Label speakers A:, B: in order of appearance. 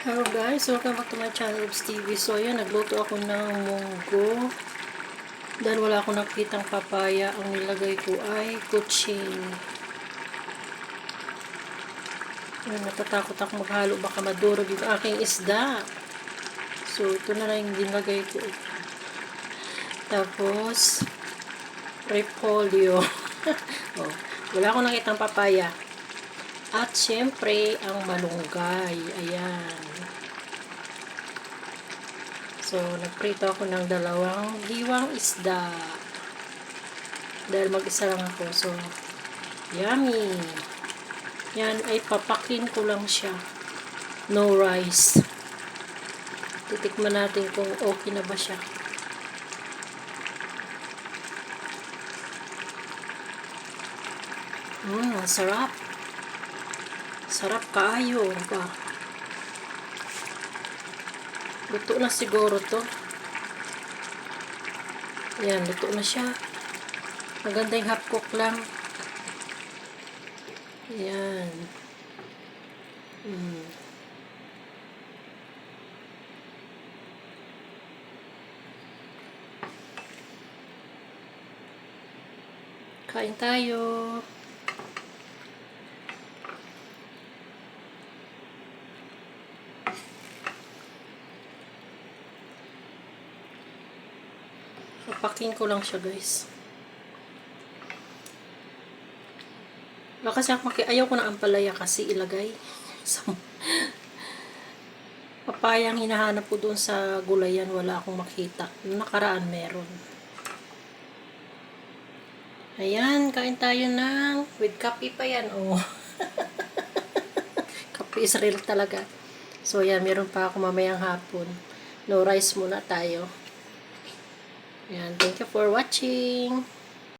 A: Hello guys, welcome back to my channel, Obs TV. So ayan, nagluto ako ng munggo. Dahil wala akong nakitang papaya, ang nilagay ko ay kutsing. Ayan, natatakot ako maghalo, baka madurog yung aking isda. So ito na lang yung nilagay ko. Tapos repolyo. Oh, wala akong nakitang papaya. At syempre ang malunggay. Ayan. So, nagprito ako ng 2 hiwang isda. Dahil mag-isa lang ako. So, yummy! Yan ay papakin ko lang siya. No rice. Titikman natin kung okay na ba siya. Sarap. Sarap kaayo. Ba? Luto na siguro to. Ayan, luto na siya. Maganda yung half cook lang. Ayan. Kain tayo. Papakin ko lang siya, guys. Kasi ayaw ko na ampalaya kasi ilagay. So, papayang hinahanap ko doon sa gulayan, wala akong makita. Nakaraan meron. Ayan, kain tayo ng with kape pa yan. Oh. Kape is real talaga. So, yan, meron pa ako mamayang hapon. No rice muna tayo. Ayan, thank you for watching.